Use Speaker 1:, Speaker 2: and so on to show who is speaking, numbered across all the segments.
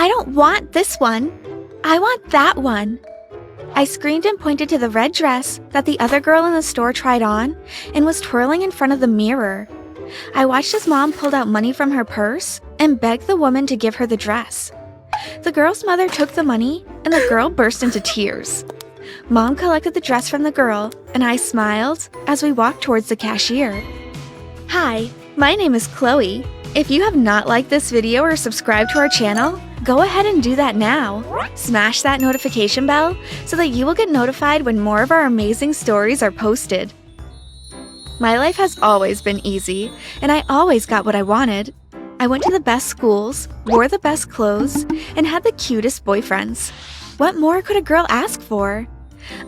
Speaker 1: I don't want this one. I want that one. I screamed and pointed to the red dress that the other girl in the store tried on and was twirling in front of the mirror. I watched as Mom pulled out money from her purse and begged the woman to give her the dress. The girl's mother took the money and the girl burst into tears. Mom collected the dress from the girl and I smiled as we walked towards the cashier. Hi, my name is Chloe. If you have not liked this video or subscribed to our channel, go ahead and do that now. Smash that notification bell so that you will get notified when more of our amazing stories are posted. My life has always been easy, and I always got what I wanted. I went to the best schools, wore the best clothes, and had the cutest boyfriends. What more could a girl ask for?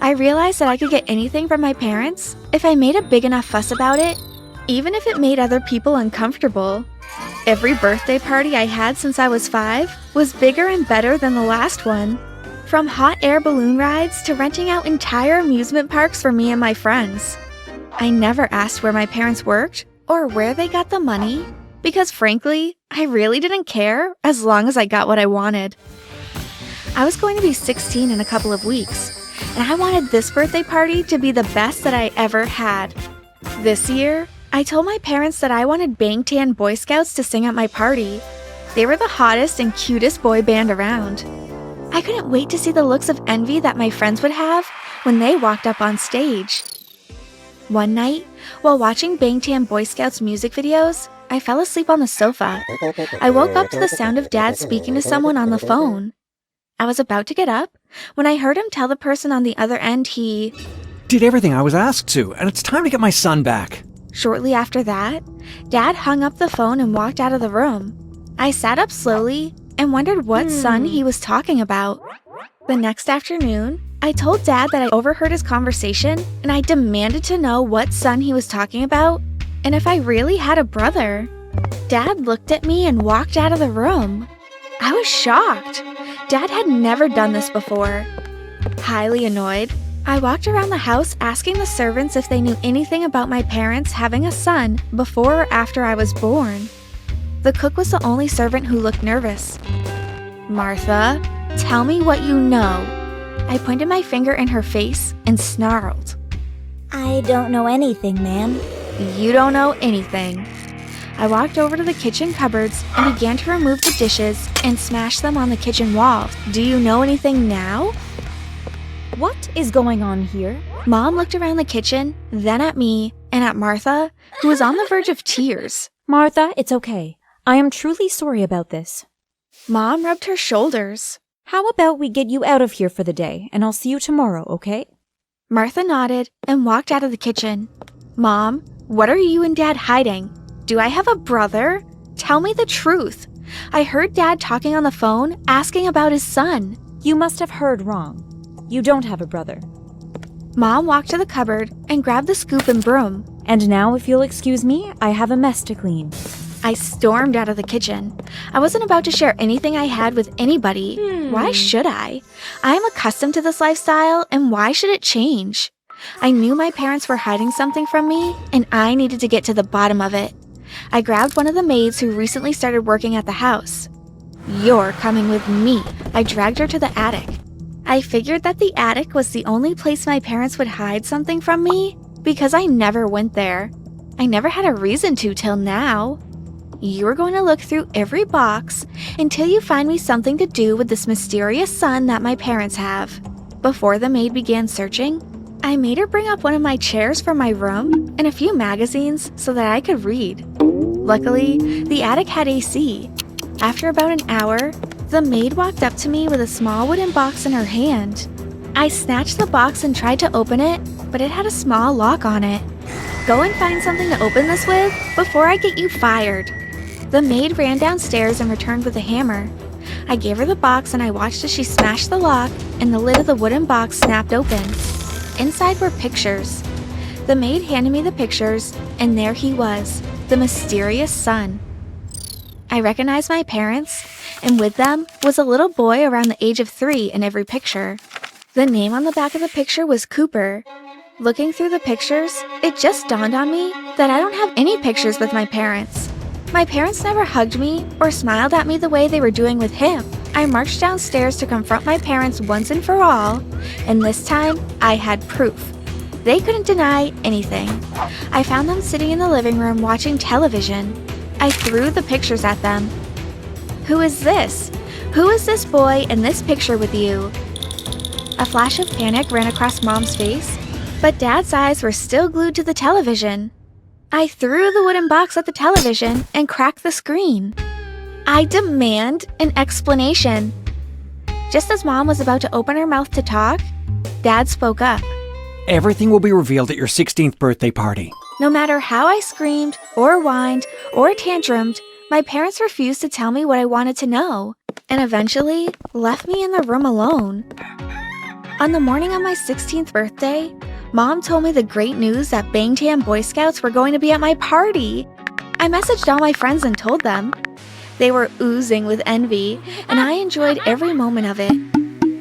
Speaker 1: I realized that I could get anything from my parents if I made a big enough fuss about it, even if it made other people uncomfortable. Every birthday party I had since I was 5 was bigger and better than the last one. From hot air balloon rides to renting out entire amusement parks for me and my friends. I never asked where my parents worked or where they got the money because frankly, I really didn't care as long as I got what I wanted. I was going to be 16 in a couple of weeks, and I wanted this birthday party to be the best that I ever had. This year, I told my parents that I wanted Bangtan Boy Scouts to sing at my party. They were the hottest and cutest boy band around. I couldn't wait to see the looks of envy that my friends would have when they walked up on stage. One night, while watching Bangtan Boy Scouts music videos, I fell asleep on the sofa. I woke up to the sound of Dad speaking to someone on the phone. I was about to get up when I heard him tell the person on the other end he
Speaker 2: did everything I was asked to, and it's time to get my son back.
Speaker 1: Shortly after that, Dad hung up the phone and walked out of the room. I sat up slowly and wondered what son he was talking about. The next afternoon, I told Dad that I overheard his conversation and I demanded to know what son he was talking about and if I really had a brother. Dad looked at me and walked out of the room. I was shocked. Dad had never done this before. Highly annoyed, I walked around the house asking the servants if they knew anything about my parents having a son before or after I was born. The cook was the only servant who looked nervous. Martha, tell me what you know. I pointed my finger in her face and snarled.
Speaker 3: I don't know anything, ma'am.
Speaker 1: You don't know anything. I walked over to the kitchen cupboards and began to remove the dishes and smash them on the kitchen wall. Do you know anything now?
Speaker 3: What is going on here?
Speaker 1: Mom looked around the kitchen, then at me, and at Martha, who was on the verge of tears.
Speaker 3: Martha, it's okay. I am truly sorry about this.
Speaker 1: Mom rubbed her shoulders.
Speaker 3: How about we get you out of here for the day, and I'll see you tomorrow, okay?
Speaker 1: Martha nodded and walked out of the kitchen. Mom, what are you and Dad hiding? Do I have a brother? Tell me the truth. I heard Dad talking on the phone, asking about his son.
Speaker 3: You must have heard wrong. You don't have a brother.
Speaker 1: Mom walked to the cupboard and grabbed the scoop and broom.
Speaker 3: And now, if you'll excuse me, I have a mess to clean.
Speaker 1: I stormed out of the kitchen. I wasn't about to share anything I had with anybody. Why should I? I am accustomed to this lifestyle, and why should it change? I knew my parents were hiding something from me, and I needed to get to the bottom of it. I grabbed one of the maids who recently started working at the house. You're coming with me. I dragged her to the attic. I figured that the attic was the only place my parents would hide something from me because I never went there. I never had a reason to till now. You're going to look through every box until you find me something to do with this mysterious son that my parents have. Before the maid began searching, I made her bring up one of my chairs from my room and a few magazines so that I could read. Luckily, the attic had AC. After about an hour, the maid walked up to me with a small wooden box in her hand. I snatched the box and tried to open it, but it had a small lock on it. Go and find something to open this with before I get you fired. The maid ran downstairs and returned with a hammer. I gave her the box and I watched as she smashed the lock and the lid of the wooden box snapped open. Inside were pictures. The maid handed me the pictures, and there he was, the mysterious son. I recognized my parents, and with them was a little boy around the age of 3 in every picture. The name on the back of the picture was Cooper. Looking through the pictures, it just dawned on me that I don't have any pictures with my parents. My parents never hugged me or smiled at me the way they were doing with him. I marched downstairs to confront my parents once and for all, and this time I had proof. They couldn't deny anything. I found them sitting in the living room watching television. I threw the pictures at them. "Who is this? Who is this boy in this picture with you?" A flash of panic ran across Mom's face, but Dad's eyes were still glued to the television. I threw the wooden box at the television and cracked the screen. I demand an explanation. Just as Mom was about to open her mouth to talk, Dad spoke up.
Speaker 2: Everything will be revealed at your 16th birthday party.
Speaker 1: No matter how I screamed or whined or tantrumed, my parents refused to tell me what I wanted to know, and eventually left me in the room alone. On the morning of my 16th birthday, Mom told me the great news that Bangtan Boy Scouts were going to be at my party. I messaged all my friends and told them. They were oozing with envy, and I enjoyed every moment of it.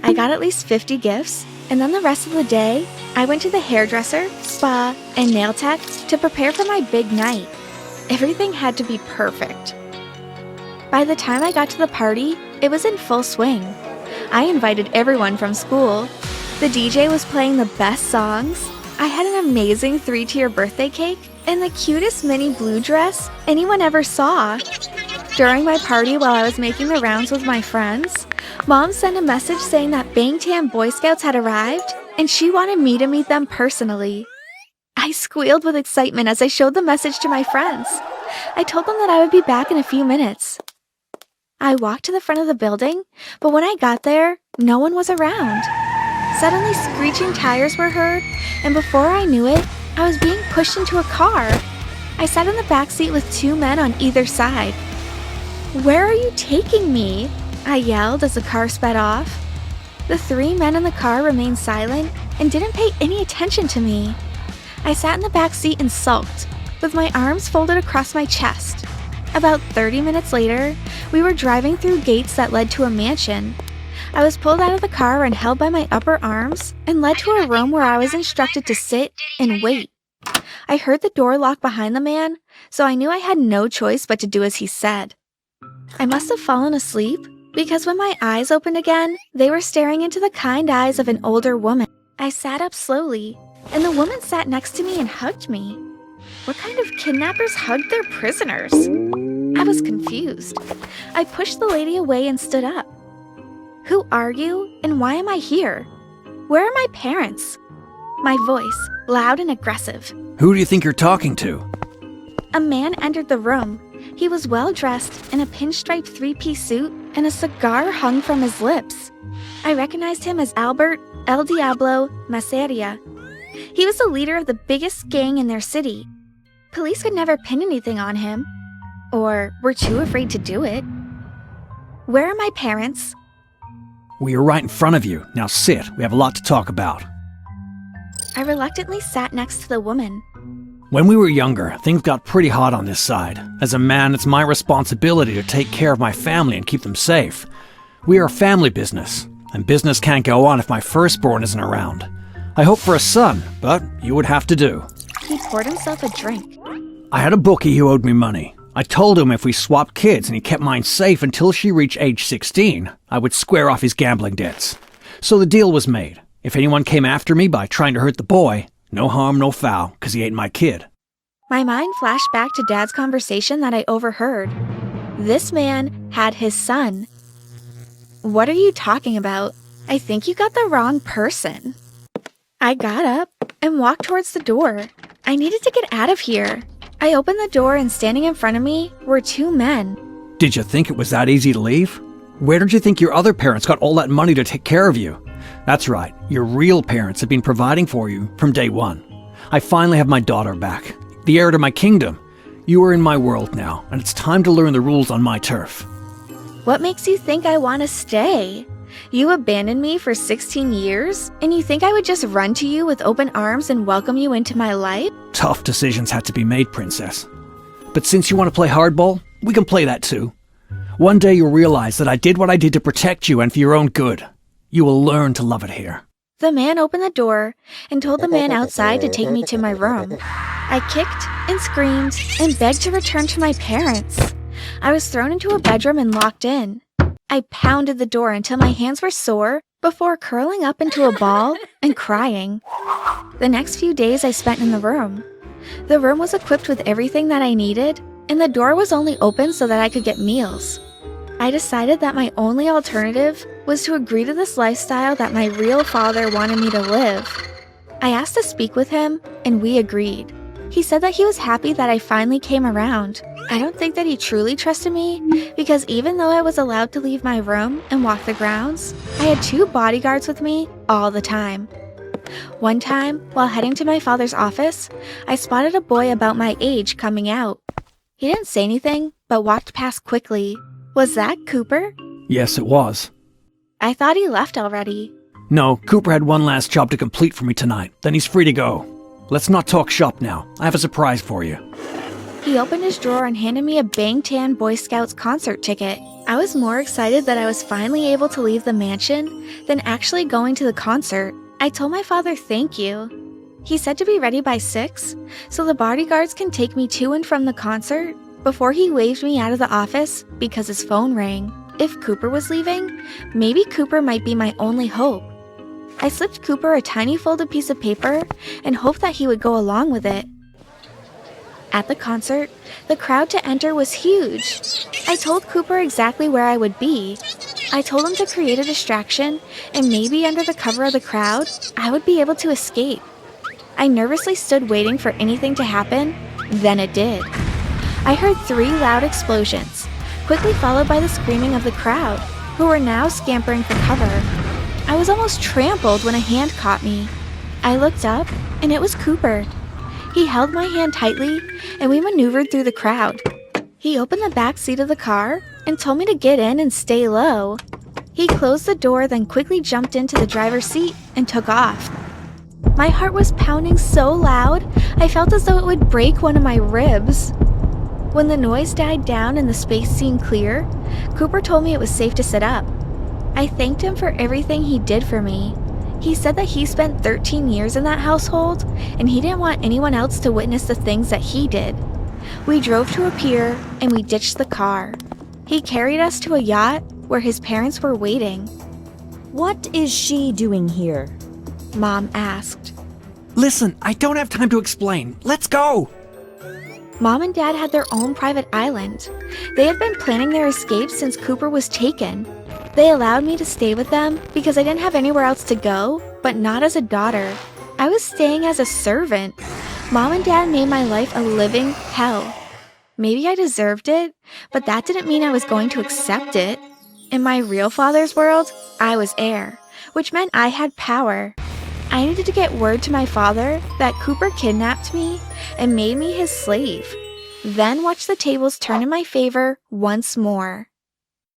Speaker 1: I got at least 50 gifts, and then the rest of the day, I went to the hairdresser, spa, and nail tech to prepare for my big night. Everything had to be perfect. By the time I got to the party, it was in full swing. I invited everyone from school. The DJ was playing the best songs. I had an amazing 3-tier birthday cake and the cutest mini blue dress anyone ever saw. During my party while I was making the rounds with my friends, Mom sent a message saying that Bangtan Boy Scouts had arrived and she wanted me to meet them personally. I squealed with excitement as I showed the message to my friends. I told them that I would be back in a few minutes. I walked to the front of the building, but when I got there, no one was around. Suddenly, screeching tires were heard, and before I knew it, I was being pushed into a car. I sat in the back seat with 2 men on either side. "Where are you taking me?" I yelled as the car sped off. The 3 men in the car remained silent and didn't pay any attention to me. I sat in the back seat and sulked, with my arms folded across my chest. About 30 minutes later, we were driving through gates that led to a mansion. I was pulled out of the car and held by my upper arms and led to a room where I was instructed to sit and wait. I heard the door lock behind the man, so I knew I had no choice but to do as he said. I must have fallen asleep, because when my eyes opened again, they were staring into the kind eyes of an older woman. I sat up slowly, and the woman sat next to me and hugged me. What kind of kidnappers hugged their prisoners? I was confused. I pushed the lady away and stood up. "Who are you, and why am I here? Where are my parents?" My voice, loud and aggressive.
Speaker 2: Who do you think you're talking to?
Speaker 1: A man entered the room. He was well-dressed in a pinstriped 3-piece suit, and a cigar hung from his lips. I recognized him as Albert El Diablo Maceria. He was the leader of the biggest gang in their city. Police could never pin anything on him, or were too afraid to do it. "Where are my parents?"
Speaker 2: We are right in front of you. Now sit. We have a lot to talk about.
Speaker 1: I reluctantly sat next to the woman.
Speaker 2: When we were younger, things got pretty hot on this side. As a man, it's my responsibility to take care of my family and keep them safe. We are a family business, and business can't go on if my firstborn isn't around. I hope for a son, but you would have to do.
Speaker 1: He poured himself a drink.
Speaker 2: I had a bookie who owed me money. I told him if we swapped kids and he kept mine safe until she reached age 16, I would square off his gambling debts. So the deal was made. If anyone came after me by trying to hurt the boy, no harm, no foul, because he ain't my kid.
Speaker 1: My mind flashed back to Dad's conversation that I overheard. This man had his son. "What are you talking about? I think you got the wrong person." I got up and walked towards the door. I needed to get out of here. I opened the door and standing in front of me were 2 men.
Speaker 2: Did you think it was that easy to leave? Where did you think your other parents got all that money to take care of you? That's right, your real parents have been providing for you from day one. I finally have my daughter back, the heir to my kingdom. You are in my world now, and it's time to learn the rules on my turf.
Speaker 1: What makes you think I want to stay? You abandoned me for 16 years, and you think I would just run to you with open arms and welcome you into my life?
Speaker 2: Tough decisions had to be made, Princess. But since you want to play hardball, we can play that too. One day you'll realize that I did what I did to protect you and for your own good. You will learn to love it here.
Speaker 1: The man opened the door and told the man outside to take me to my room. I kicked and screamed and begged to return to my parents. I was thrown into a bedroom and locked in. I pounded the door until my hands were sore before curling up into a ball and crying. The next few days I spent in the room. The room was equipped with everything that I needed, and the door was only open so that I could get meals. I decided that my only alternative was to agree to this lifestyle that my real father wanted me to live. I asked to speak with him, and we agreed. He said that he was happy that I finally came around. I don't think that he truly trusted me, because even though I was allowed to leave my room and walk the grounds, I had 2 bodyguards with me all the time. One time, while heading to my father's office, I spotted a boy about my age coming out. He didn't say anything, but walked past quickly. Was that Cooper?
Speaker 2: Yes, it was.
Speaker 1: I thought he left already.
Speaker 2: No, Cooper had one last job to complete for me tonight. Then he's free to go. Let's not talk shop now. I have a surprise for you.
Speaker 1: He opened his drawer and handed me a Bangtan Boy Scouts concert ticket. I was more excited that I was finally able to leave the mansion than actually going to the concert. I told my father thank you. He said to be ready by 6, so the bodyguards can take me to and from the concert before he waved me out of the office because his phone rang. If Cooper was leaving, maybe Cooper might be my only hope. I slipped Cooper a tiny folded piece of paper and hoped that he would go along with it. At the concert, the crowd to enter was huge. I told Cooper exactly where I would be. I told him to create a distraction, and maybe under the cover of the crowd, I would be able to escape. I nervously stood waiting for anything to happen, then it did. I heard 3 loud explosions, quickly followed by the screaming of the crowd, who were now scampering for cover. I was almost trampled when a hand caught me. I looked up, and it was Cooper. He held my hand tightly, and we maneuvered through the crowd. He opened the back seat of the car and told me to get in and stay low. He closed the door, then quickly jumped into the driver's seat and took off. My heart was pounding so loud, I felt as though it would break one of my ribs. When the noise died down and the space seemed clear, Cooper told me it was safe to sit up. I thanked him for everything he did for me. He said that he spent 13 years in that household, and he didn't want anyone else to witness the things that he did. We drove to a pier, and we ditched the car. He carried us to a yacht where his parents were waiting.
Speaker 3: What is she doing here?
Speaker 1: Mom asked.
Speaker 2: Listen, I don't have time to explain. Let's go!
Speaker 1: Mom and Dad had their own private island. They had been planning their escape since Cooper was taken. They allowed me to stay with them because I didn't have anywhere else to go, but not as a daughter. I was staying as a servant. Mom and Dad made my life a living hell. Maybe I deserved it, but that didn't mean I was going to accept it. In my real father's world, I was heir, which meant I had power. I needed to get word to my father that Cooper kidnapped me and made me his slave. Then watch the tables turn in my favor once more.